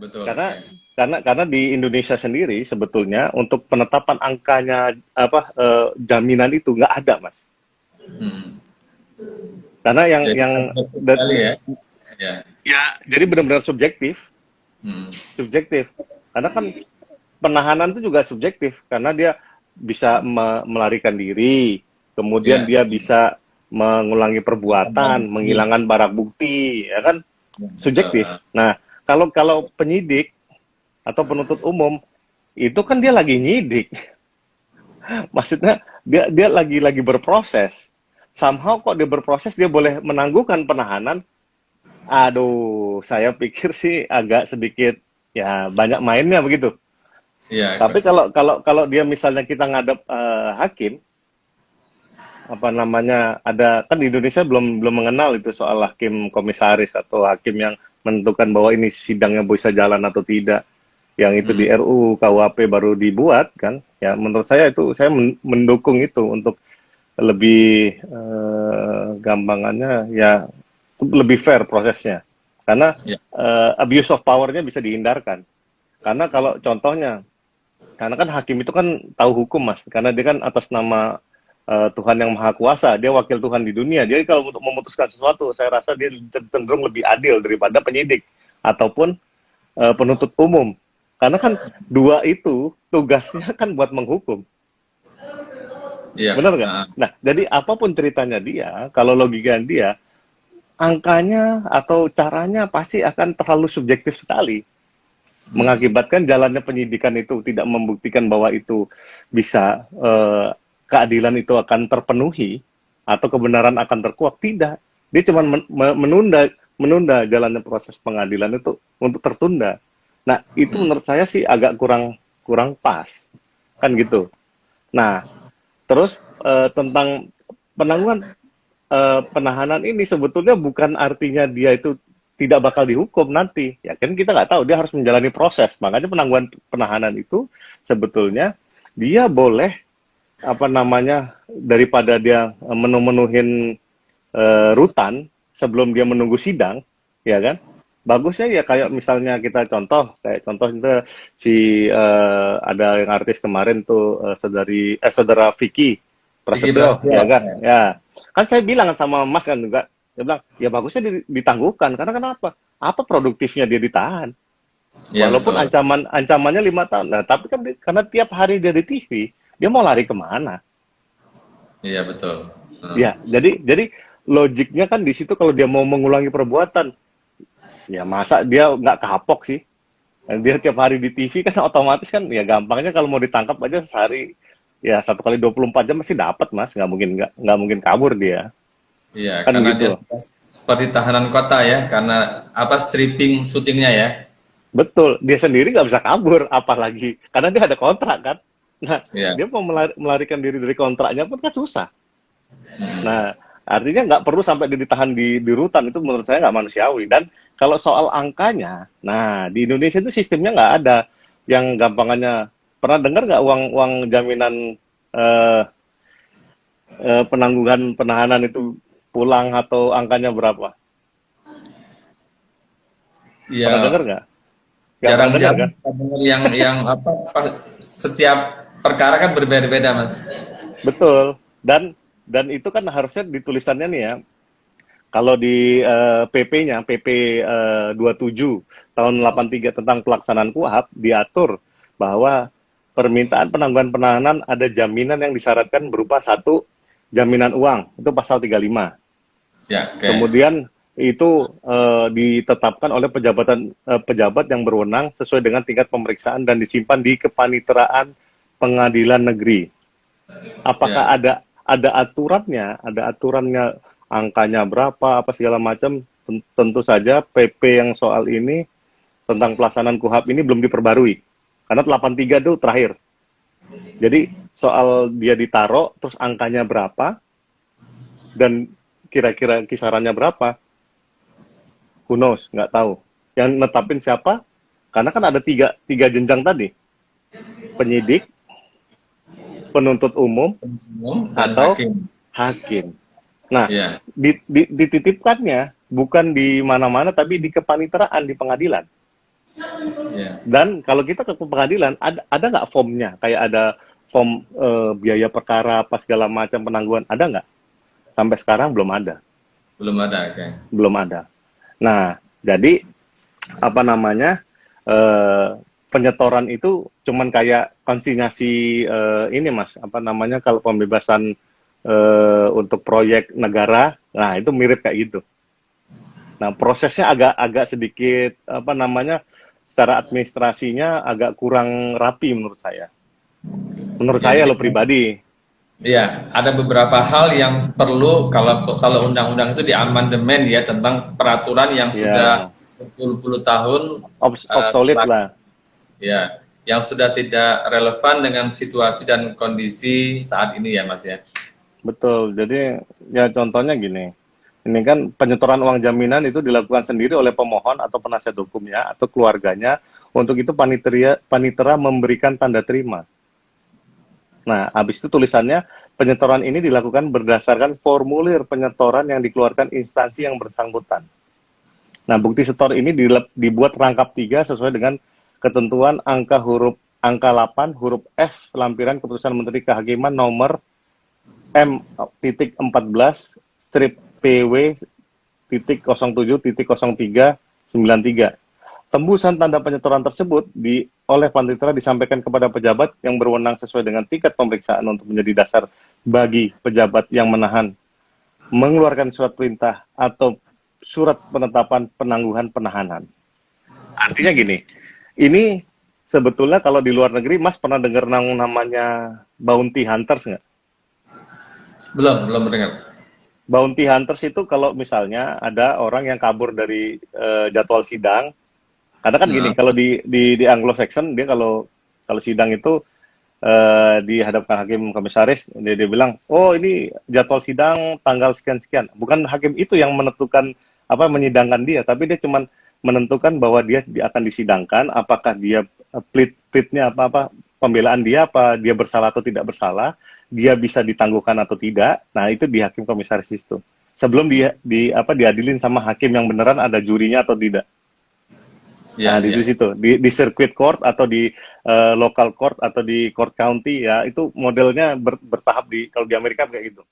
betul. Karena Ya. karena di Indonesia sendiri sebetulnya untuk penetapan angkanya jaminan itu nggak ada, Mas. Hmm. Karena Jadi yang subjektif sekali ya. Ya. ya jadi benar-benar subjektif, Hmm. subjektif. Karena kan penahanan itu juga subjektif karena dia bisa melarikan diri, kemudian Ya. dia bisa mengulangi perbuatan, menghilangkan barang bukti, ya kan Ya, betul. subjektif. Nah, kalau kalau penyidik atau penuntut umum itu kan dia lagi nyidik, maksudnya dia lagi berproses. Somehow kok dia berproses dia boleh menangguhkan penahanan. Aduh, saya pikir sih agak sedikit ya banyak mainnya begitu. Iya, Tapi kalau dia misalnya kita ngadep hakim, apa namanya ada kan di Indonesia belum belum mengenal itu soal hakim komisaris atau hakim yang menentukan bahwa ini sidangnya bisa jalan atau tidak. Yang itu di hmm, RUU KUHP baru dibuat kan. Ya menurut saya itu saya mendukung itu untuk lebih gampangannya ya lebih fair prosesnya. Karena ya, abuse of power-nya bisa dihindarkan. Karena kalau contohnya karena kan hakim itu kan tahu hukum, Mas. Karena dia kan atas nama Tuhan yang Maha Kuasa, dia wakil Tuhan di dunia. Jadi kalau untuk memutuskan sesuatu, saya rasa dia cenderung lebih adil daripada penyidik ataupun penuntut umum. Karena kan dua itu tugasnya kan buat menghukum. iya. Benar nggak? Nah, jadi apapun ceritanya dia, kalau logika dia, angkanya atau caranya pasti akan terlalu subjektif sekali. Mengakibatkan jalannya penyidikan itu tidak membuktikan bahwa itu bisa keadilan itu akan terpenuhi atau kebenaran akan terkuak. Tidak, dia cuma menunda menunda jalannya proses pengadilan itu untuk tertunda. Nah itu Hmm, menurut saya sih agak kurang kurang pas kan gitu. Nah terus tentang penangguhan penahanan ini sebetulnya bukan artinya dia itu tidak bakal dihukum nanti. Ya kan kita nggak tahu, dia harus menjalani proses. Makanya penangguhan penahanan itu sebetulnya dia boleh apa namanya daripada dia menuhin rutan sebelum dia menunggu sidang, ya kan? Bagusnya ya kayak misalnya kita kayak contoh itu si ada yang artis kemarin tuh saudara Vicky Vicky Prasetyo, Prasetyo. ya kan? Ya. Ya, kan saya bilang sama Mas kan juga, dia bilang ya bagusnya ditangguhkan karena kenapa? Apa produktifnya dia ditahan? Iya, Walaupun betul. ancamannya 5 tahun, nah tapi kan karena tiap hari dia di TV, dia mau lari kemana? Iya, betul. Hmm. Ya, jadi logiknya kan di situ kalau dia mau mengulangi perbuatan, ya masa dia nggak kapok sih? Dan dia tiap hari di TV kan otomatis kan ya gampangnya kalau mau ditangkap aja sehari ya 1 kali 24 jam masih dapat Mas, nggak mungkin kabur dia Iya, kan karena dia gitu. seperti tahanan kota ya, karena apa stripping syutingnya ya. Betul, dia sendiri nggak bisa kabur apalagi karena dia ada kontrak kan. Nah, Iya. dia mau melarikan diri dari kontraknya pun kan susah. Hmm. Nah, artinya nggak perlu sampai dia ditahan di rutan, itu menurut saya nggak manusiawi. Dan kalau soal angkanya, nah di Indonesia itu sistemnya nggak ada yang gampangannya. Pernah dengar nggak uang jaminan eh, penangguhan penahanan itu pulang atau angkanya berapa? Pernah dengar Ya, nggak? Nggak pernah dengar jarang-jarang kan? kita dengar yang apa setiap perkara kan berbeda-beda, Mas. Betul. Dan itu kan harusnya ditulisannya nih ya. Kalau di PP-nya, PP 27 tahun 83 tentang pelaksanaan KUHP diatur bahwa permintaan penangguhan penahanan ada jaminan yang disyaratkan berupa satu jaminan uang, itu pasal 35. Ya, oke. Kemudian itu ditetapkan oleh pejabat yang berwenang sesuai dengan tingkat pemeriksaan dan disimpan di kepaniteraan pengadilan negeri. Apakah Ya. ada aturannya angkanya berapa apa segala macam. Tentu saja PP yang soal ini tentang pelaksanaan KUHP ini belum diperbarui karena 83 itu terakhir. Jadi soal dia ditaruh terus angkanya berapa dan kira-kira kisarannya berapa, who knows, nggak tahu. Yang netapin siapa? Karena kan ada tiga jenjang tadi, penyidik, penuntut umum, Umum dan atau hakim. hakim. Nah, Ya. dititipkannya bukan di mana-mana tapi di kepaniteraan di pengadilan. Ya. Dan kalau kita ke pengadilan, ada nggak formnya? Kayak ada form biaya perkara, apa segala macam penangguhan, ada nggak? Sampai sekarang belum ada, Belum ada, oke. belum ada. Nah, jadi apa namanya penyetoran itu cuman kayak konsinyasi ini mas, apa namanya kalau pembebasan untuk proyek negara, nah itu mirip kayak gitu. Nah prosesnya agak sedikit apa namanya secara administrasinya agak kurang rapi menurut Ya, saya jadi lo pribadi. ya, ada beberapa hal yang perlu kalau undang-undang itu diamandemen ya tentang peraturan yang sudah Ya berpuluh-puluh tahun obsolete berlaku, lah. ya, yang sudah tidak relevan dengan situasi dan kondisi saat ini ya, Mas ya. Betul. Jadi ya contohnya gini. Ini kan penyetoran uang jaminan itu dilakukan sendiri oleh pemohon atau penasihat hukumnya atau keluarganya. Untuk itu panitera memberikan tanda terima. Nah, habis itu tulisannya penyetoran ini dilakukan berdasarkan formulir penyetoran yang dikeluarkan instansi yang bersangkutan. Nah, bukti setor ini dibuat rangkap 3 sesuai dengan ketentuan angka 8 huruf F lampiran keputusan Menteri Kehakiman nomor M.14 strip PW 07.0393. Tembusan tanda penyetoran tersebut oleh panitera disampaikan kepada pejabat yang berwenang sesuai dengan tingkat pemeriksaan untuk menjadi dasar bagi pejabat yang menahan, mengeluarkan surat perintah atau surat penetapan penangguhan penahanan. Artinya gini, ini sebetulnya kalau di luar negeri, Mas pernah dengar namanya bounty hunters nggak? Belum mendengar. Bounty hunters itu kalau misalnya ada orang yang kabur dari jadwal sidang. Karena kan gini, Nah, kalau di Anglo-Saxon dia kalau sidang itu dihadapkan hakim komisaris, dia bilang, oh ini jadwal sidang tanggal sekian sekian. Bukan hakim itu yang menentukan apa menyidangkan dia, tapi dia cuma menentukan bahwa dia akan disidangkan, apakah dia pleadnya apa pembelaan dia apa dia bersalah atau tidak bersalah, dia bisa ditangguhkan atau tidak. Nah itu di hakim komisaris itu. Sebelum dia diadilin sama hakim yang beneran ada jurinya atau tidak. Nah, ya, di ya. situ, di circuit court atau di local court atau di court county ya, itu modelnya bertahap kalau di Amerika kayak gitu.